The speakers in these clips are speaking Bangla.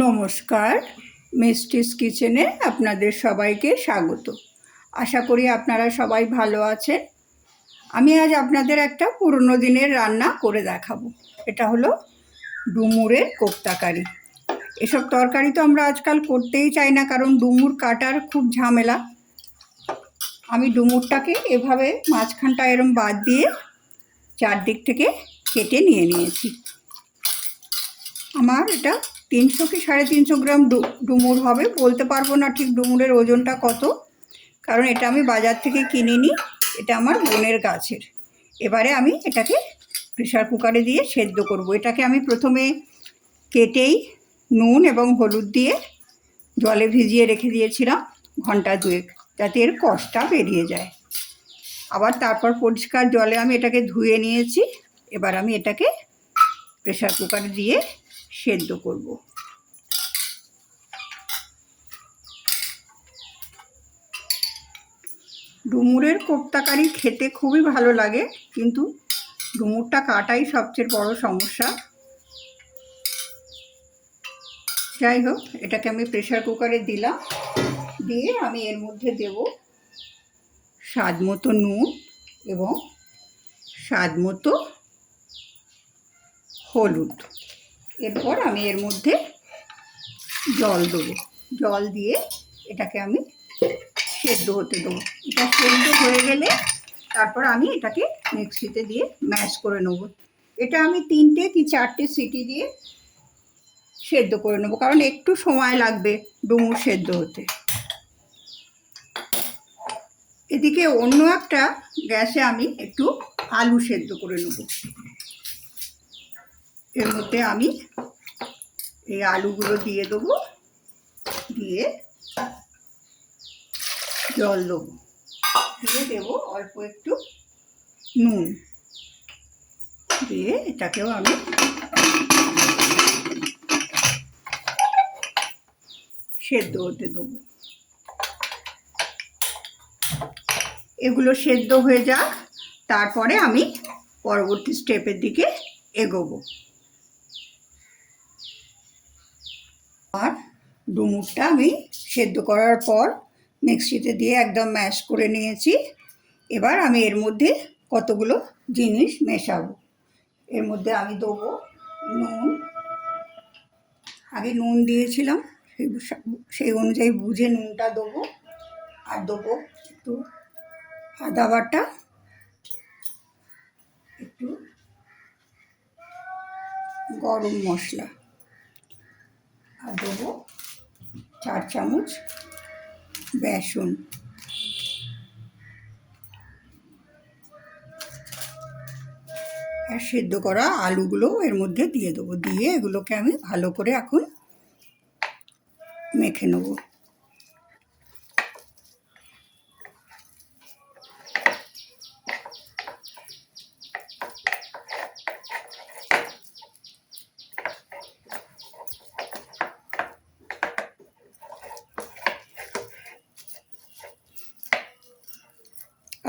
নমস্কার, মিষ্টিস কিচেনে আপনাদের সবাইকে স্বাগত। আশা করি আপনারা সবাই ভালো আছেন। আমি আজ আপনাদের একটা পুরনো দিনের রান্না করে দেখাবো। এটা হলো ডুমুরের কোপ্তাকারি। এসব তরকারি তো আমরা আজকাল করতেই চাই না, কারণ ডুমুর কাটার খুব ঝামেলা। আমি ডুমুরটাকে এভাবে মাঝখানটা এরম বাদ দিয়ে চারদিক থেকে কেটে নিয়েছি। আমার এটা 300 কি 350 গ্রাম ডুমুর হবে। বলতে পারবো না ঠিক ডুমুরের ওজনটা কত, কারণ এটা আমি বাজার থেকে কিনে নিই। এটা আমার বোনের গাছের। এবারে আমি এটাকে প্রেশার কুকারে দিয়ে সেদ্ধ করব। এটাকে আমি প্রথমে কেটেই নুন এবং হলুদ দিয়ে জলে ভিজিয়ে রেখে দিয়েছিলাম ঘন্টা দুয়েক, যাতে এর কষটা বেরিয়ে যায়। আবার তারপর পরিষ্কার জলে আমি এটাকে ধুয়ে নিয়েছি। এবার আমি এটাকে প্রেশার কুকারে দিয়ে সেদ্ধ করব। ডুমুরের কোপ্তাকারি খেতে খুবই ভালো লাগে, কিন্তু ডুমুরটা কাটাই সবচেয়ে বড় সমস্যা। যাই হোক, এটাকে আমি প্রেশার কুকারে দিলাম। দিয়ে আমি এর মধ্যে দেব স্বাদ মতো নুন এবং স্বাদ মতো হলুদ। এরপর আমি এর মধ্যে জল দেবো। জল দিয়ে এটাকে আমি সেদ্ধ হতে দেবো। এটা সেদ্ধ হয়ে গেলে তারপর আমি এটাকে মিক্সিতে দিয়ে ম্যাশ করে নেব। এটা আমি 3টে কি 4টে সিটি দিয়ে সেদ্ধ করে নেব, কারণ একটু সময় লাগবে ডুমুর সেদ্ধ হতে। এদিকে অন্য একটা গ্যাসে আমি একটু আলু সেদ্ধ করে নেব। এর মধ্যে আমি এই আলুগুলো দিয়ে দেবো, দিয়ে জল দেবো, দিয়ে দেবো অল্প একটু নুন, দিয়ে এটাকেও আমি সেদ্ধ হতে দেবো। এগুলো সেদ্ধ হয়ে যাক, তারপরে আমি পরবর্তী স্টেপের দিকে এগোবো। আর ডুমুরটা আমি সেদ্ধ করার পর মিক্সিতে দিয়ে একদম ম্যাশ করে নিয়েছি। এবার আমি এর মধ্যে কতগুলো জিনিস মেশাবো। এর মধ্যে আমি দেবো নুন। আগে নুন দিয়েছিলাম, সেই অনুযায়ী বুঝে নুনটা দেবো। আর দেবো একটু আদা বাটা, একটু গরম মশলা, আর দেবো 4 চামচ বেসন। আর সেদ্ধ করা আলুগুলো এর মধ্যে দিয়ে দেবো। দিয়ে এগুলোকে আমি ভালো করে এখন মেখে নেব।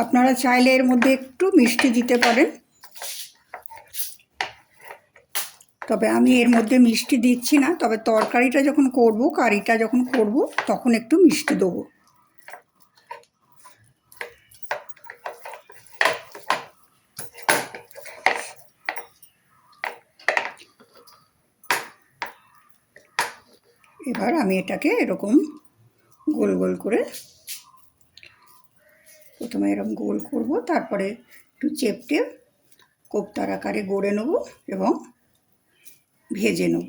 আপনারা চাইলে এর মধ্যে একটু মিষ্টি দিতে পারেন, তবে আমি এর মধ্যে মিষ্টি দিচ্ছি না। তবে তরকারিটা যখন করব, কারিটা যখন করব, তখন একটু মিষ্টি দেবো। এবার আমি এটাকে এরকম গোল গোল করে, প্রথমে এরকম গোল করব, তারপরে একটু চেপটে কোপ্তার আকারে গড়ে নেব এবং ভেজে নেব।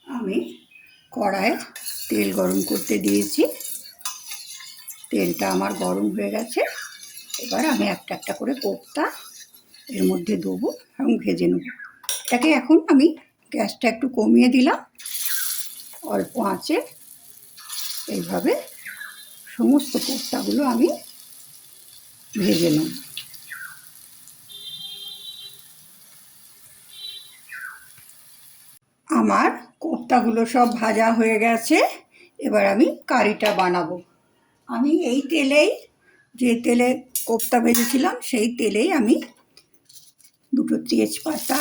আমি কড়ায় তেল গরম করতে দিয়েছি। তেলটা আমার গরম হয়ে গেছে। এবার আমি একটা একটা করে কোপ্তা এর মধ্যে দেবো এবং ভেজে নেব। এটাকে এখন আমি গ্যাসটা একটু কমিয়ে দিলাম, অল্প আঁচে এইভাবে সমস্ত কোপ্তাগুলো আমি ভেজে নেব। আমার কোপ্তাগুলো সব ভাজা হয়ে গেছে, এবার আমি কারিটা বানাবো। আমি এই তেলেই, যে তেলে কোপ্তা ভেজেছিলাম সেই তেলেই আমি দুটো তেজপাতা,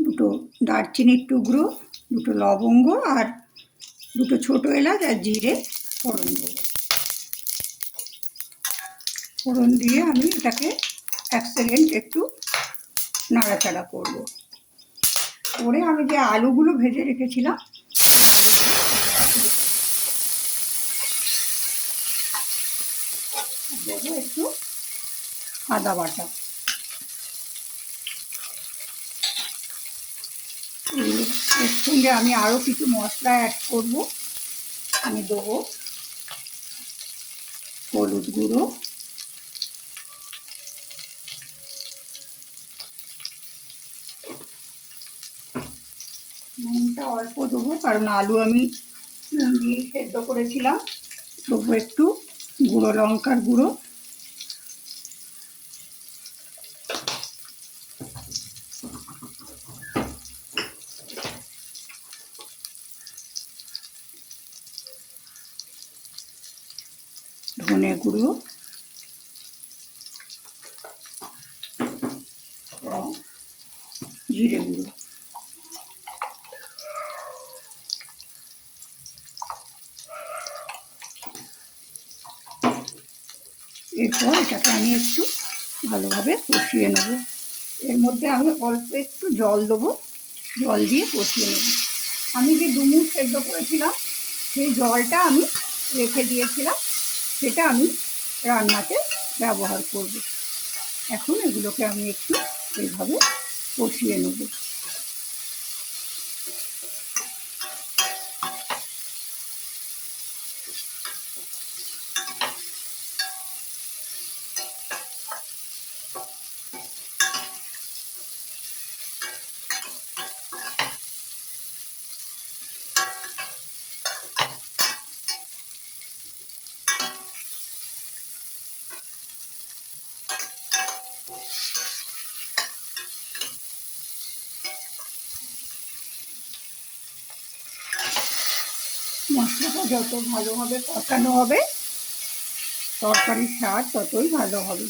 দুটো দারচিনির টুকরো, দুটো লবঙ্গ আর দুটো ছোটো এলাচ আর জিরে ফোড়ন দেবো। ফোড়ন দিয়ে আমি এটাকে 1 সেকেন্ড একটু নাড়াচাড়া করব। করে আমি যে আলুগুলো ভেজে রেখেছিলাম দেবো একটু আদা বাটা। এর সঙ্গে আমি আরও কিছু মশলা অ্যাড করব। আমি দেবো হলুদ গুঁড়ো, নুনটা অল্প দেবো কারণ আলু আমি নুন দিয়ে সেদ্ধ করেছিলাম। দেবো একটু গুঁড়ো লঙ্কার গুঁড়ো, ধনে গুঁড়ো এবং জিরে গুঁড়ো। এরপর এটাকে আমি একটু ভালোভাবে কষিয়ে নেব। এর মধ্যে আমি অল্প একটু জল দেবো, জল দিয়ে কষিয়ে নেব। আমি যে ডুমুর সেদ্ধ করেছিলাম সেই জলটা আমি রেখে দিয়েছিলাম, সেটা আমি রান্নাতে ব্যবহার করব। এখন এগুলোকে আমি একটু এইভাবে কষিয়ে নেব। মশলাটা যত ভালোভাবে কষানো হবে তরকারির স্বাদ ততই ভালো হবে।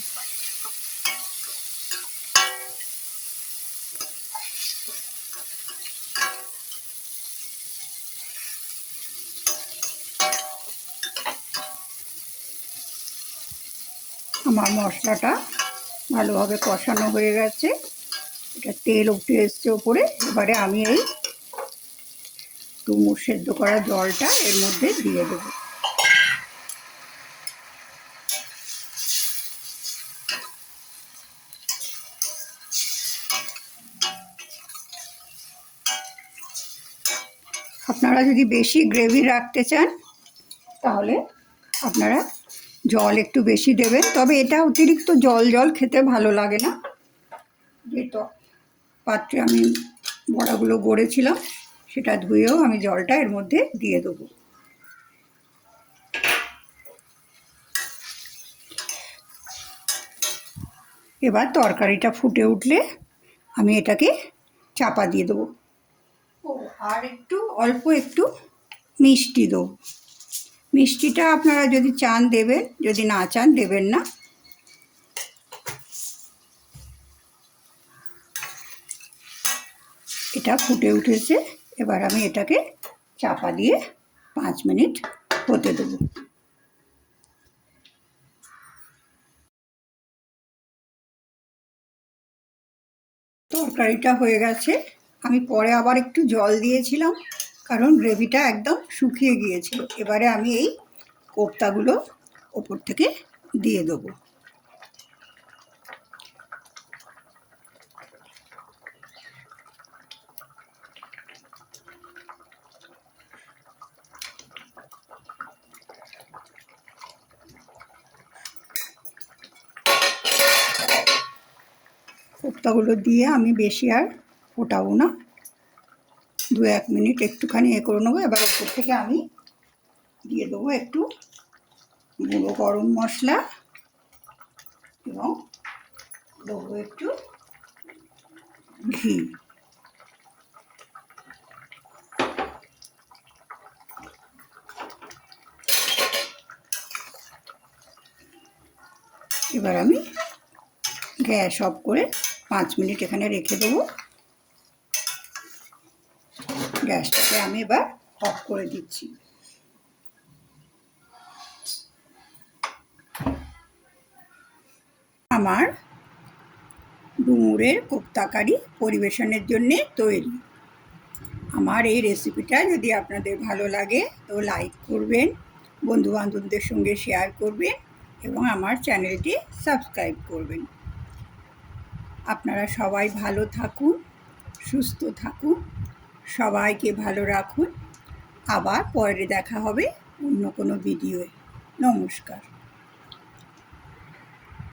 আমার মশলাটা ভালোভাবে কষানো হয়ে গেছে, এটা তেল উঠে এসছে ওপরে। এবারে আমি এই ডুমুর সেদ্ধ করা জলটা এর মধ্যে দিয়ে দেবো। আপনারা যদি বেশি গ্রেভি রাখতে চান তাহলে আপনারা জল একটু বেশি দেবেন, তবে এটা অতিরিক্ত জল জল খেতে ভালো লাগে না। যে তো পাত্রে আমি বড়াগুলো গড়েছিলাম সেটা ধুয়েও আমি জলটা এর মধ্যে দিয়ে দেবো। এবার তরকারিটা ফুটে উঠলে আমি এটাকে চাপা দিয়ে দেবো। আর একটু অল্প একটু মিষ্টি দেবো। মিষ্টিটা আপনারা যদি চান দেবেন, যদি না চান দেবেন না। এটা ফুটে উঠেছে, এবার আমি এটাকে চাপা দিয়ে 5 মিনিট হতে দেবো। তরকারিটা হয়ে গেছে। আমি পরে আবার একটু জল দিয়েছিলাম কারণ গ্রেভিটা একদম শুকিয়ে গিয়েছিল। এবারে আমি এই কোপ্তাগুলো ওপর থেকে দিয়ে দেবো। কোপ্তাগুলো দিয়ে আমি বেশি আর ফোটাবো না, 2-1 মিনিট একটুখানি করে নেবো। এবার ওপর থেকে আমি দিয়ে দেবো একটু গুঁড়ো গরম মশলা এবং দেবো একটু ঘি। এবার আমি গ্যাস অফ করে 5 মিনিট এখানে রেখে দেবো। গ্যাসটাকে আমি এবার অফ করে দিচ্ছি। আমার ডুমুরের কোপ্তা কারি পরিবেশনের জন্যে তৈরি। আমার এই রেসিপিটা যদি আপনাদের ভালো লাগে তো লাইক করবেন, বন্ধুবান্ধবদের সঙ্গে শেয়ার করবেন এবং আমার চ্যানেলটি সাবস্ক্রাইব করবেন। আপনারা সবাই ভালো থাকুন, সুস্থ থাকুন, সবাইকে ভালো রাখুন। আবার পরে দেখা হবে অন্য কোনো ভিডিওয়ে। নমস্কার।